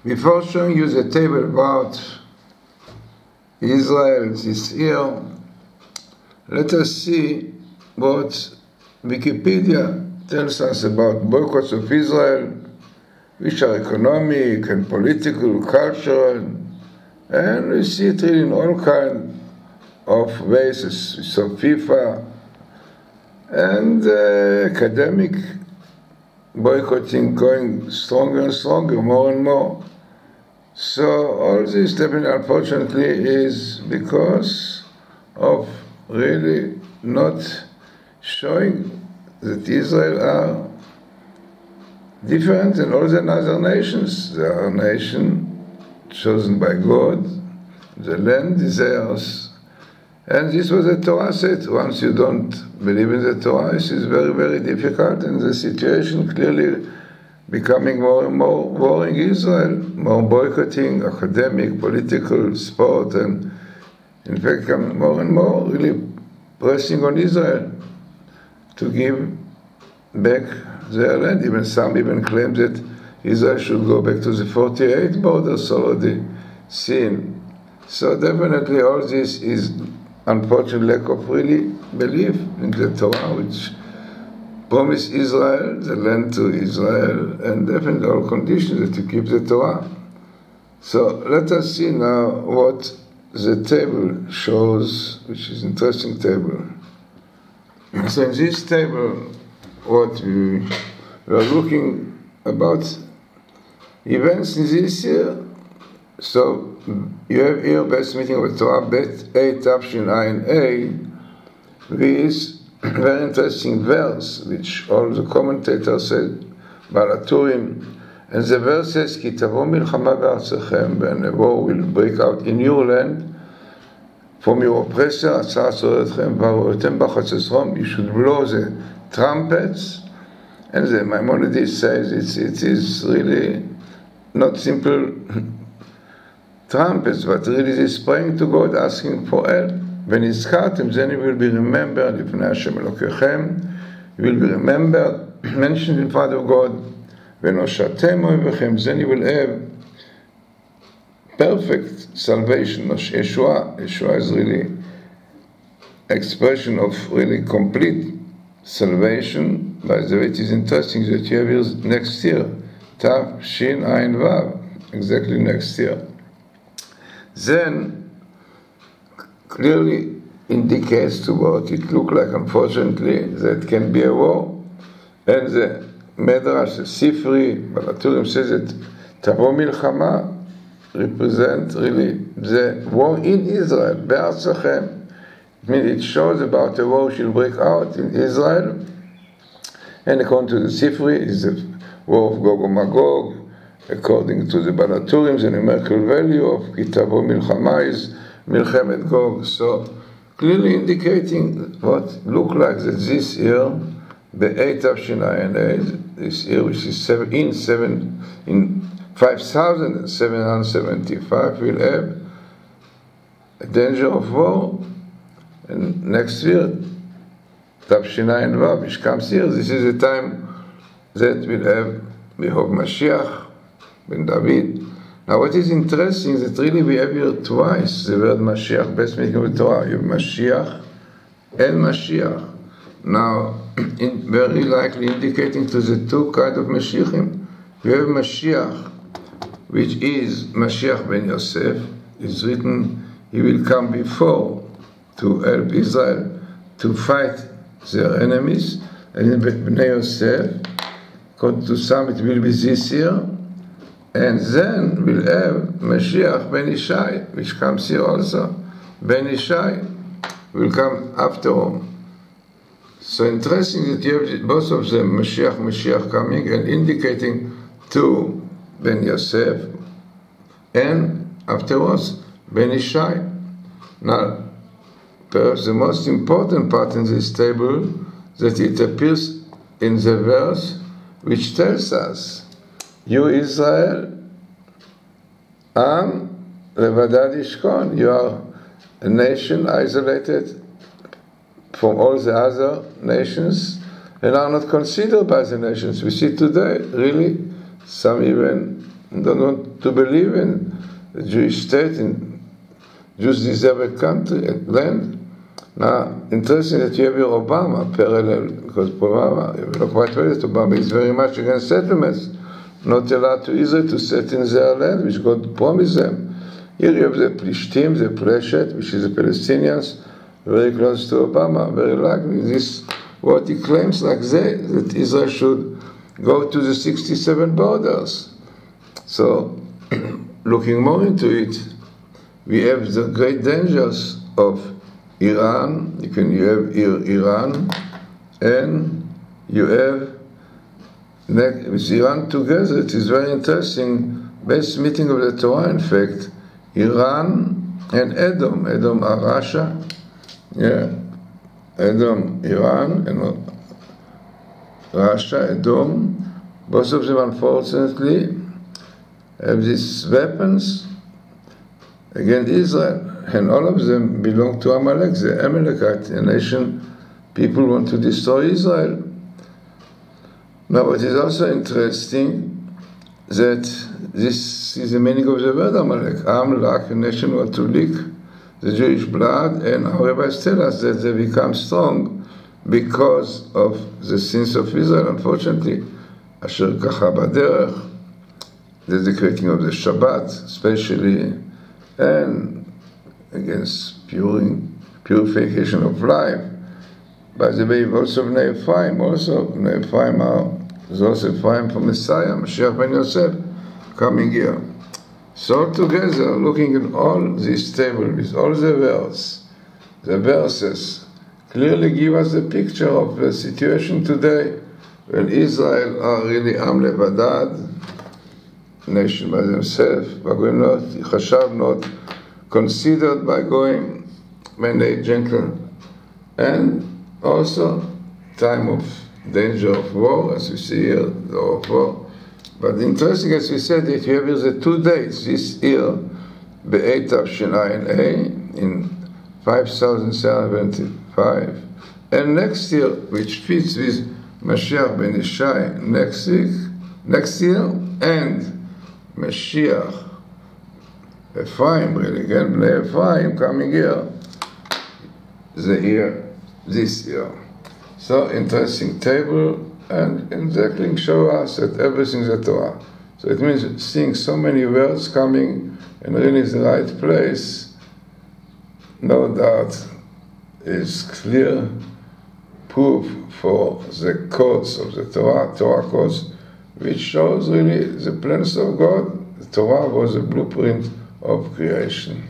Before showing you the table about Israel this year, let us see what Wikipedia tells us about boycotts of Israel, which are economic and political, cultural, and we see it really in all kinds of ways. So FIFA and academic boycotting going stronger and stronger, more and more. So all this definitely, unfortunately, is because of really not showing that Israel are different than all the other nations. They are a nation chosen by God. The land is theirs. And this was the Torah said. Once you don't believe in the Torah, this is very, very difficult, and the situation clearly becoming more and more warring Israel, more boycotting, academic, political, sport, and in fact more and more really pressing on Israel to give back their land. Even some even claim that Israel should go back to the 48 borders already seen. So definitely all this is unfortunate lack of really belief in the Torah, which promised Israel, the land to Israel, and definitely all conditions to keep the Torah. So let us see now what the table shows, which is an interesting table. So in this table, what we are looking about events in this year. So you have here best meeting of Torah Bet 8 Tafshin Ayin A, with very interesting verse, which all the commentators said, Balaturim, and the verse says, Ki tavo milchama b'artzechem, and a war will break out in your land, from your oppressor, atzah atzorotchem, v'arotem b'chatzesrom, you should blow the trumpets, and the Maimonides says it is really not simple trumpets, but really is praying to God, asking for help. V'nizkartem, then you will be remembered, Lifnei Hashem Elokechem, you will be remembered, mentioned in front of God, V'noshatem oivechem, then you will have perfect salvation, Yeshua. Yeshua is really expression of really complete salvation. By the way, it is interesting that you have here next year, Tav, Shin, Ayin, Vav, exactly next year. Then clearly indicates to what it looks like, unfortunately, that can be a war. And the Medrash, the Sifri, Balaturim says that Tavo Milchama represent really the war in Israel, Be'artzachem. It means it shows about a war which will break out in Israel. And according to the Sifri, it is the war of Gog and Magog. According to the Balaturim, the numerical value of Kitavo Milchama is Milchemet Gog. So clearly indicating what look like that this year, the 8th of Shinai, this year, which is in 5,775, will have a danger of war. And next year, Tavshinai and Vav, which comes here, this is the time that we'll have Behog Mashiach, Ben David. Now what is interesting is that really we have here twice the word Mashiach, best meaning of the Torah. You have Mashiach and Mashiach. Now, very likely indicating to the two kind of Mashiachim. You have Mashiach, which is Mashiach ben Yosef. It's written, he will come before to help Israel to fight their enemies. And in Bnei Yosef, according to some, it will be this year. And then we'll have Mashiach ben Ishai, which comes here also. Ben Ishai will come after him. So interesting that you have both of them, Mashiach coming and indicating to Ben Yosef, and afterwards Ben Ishai. Now, perhaps the most important part in this table that it appears in the verse which tells us, you Israel, Am levadad yishkon, you are a nation isolated from all the other nations and are not considered by the nations. We see today, really, some even don't want to believe in the Jewish state, and Jews deserve a country, a land. Now, interesting that you have your Obama parallel, because Obama, you know quite well that Obama is very much against settlements, not allowed to Israel to settle in their land, which God promised them. Here you have the Plishtim, the Pleshet, which is the Palestinians, very close to Obama, very likely. This what he claims, like that Israel should go to the 67 borders. So, looking more into it, we have the great dangers of Iran. You have Iran, and you have with Iran together. It is very interesting. Best meeting of the Torah, in fact, Iran and Edom. Edom are Russia. Yeah, Edom, Iran, and Russia, Edom. Both of them, unfortunately, have these weapons against Israel, and all of them belong to Amalek, the Amalekite, a nation. People want to destroy Israel. Now, what is also interesting that this is the meaning of the word Amalek. Amalek, a nation want to lick the Jewish blood, and our rabbis tell us that they become strong because of the sins of Israel, unfortunately. Asher kacha baderech, the desecrating of the Shabbat, especially, and against purification of life. By the way, also Bnei Ephraim, Bnei Ephraim are those Ephraim for Messiah, Mashiach ben Yosef, coming here. So together, looking at all this table with all the verses clearly give us a picture of the situation today, when Israel are really Am Levadad, nation by themselves, not considered by going many gentle, and also time of danger of war, as we see here, the war of war. But interesting, as we said, that you have here the 2 days this year, Be'et Tavshin'A in 5775, and next year, which fits with Mashiach ben Ishai next year, and Mashiach Ephraim, really, again, Bnei Ephraim coming here, this year. So, interesting table, and exactly show us that everything is the Torah. So it means seeing so many words coming and really is the right place, no doubt, is clear proof for the codes of the Torah codes, which shows really the plans of God. The Torah was a blueprint of creation.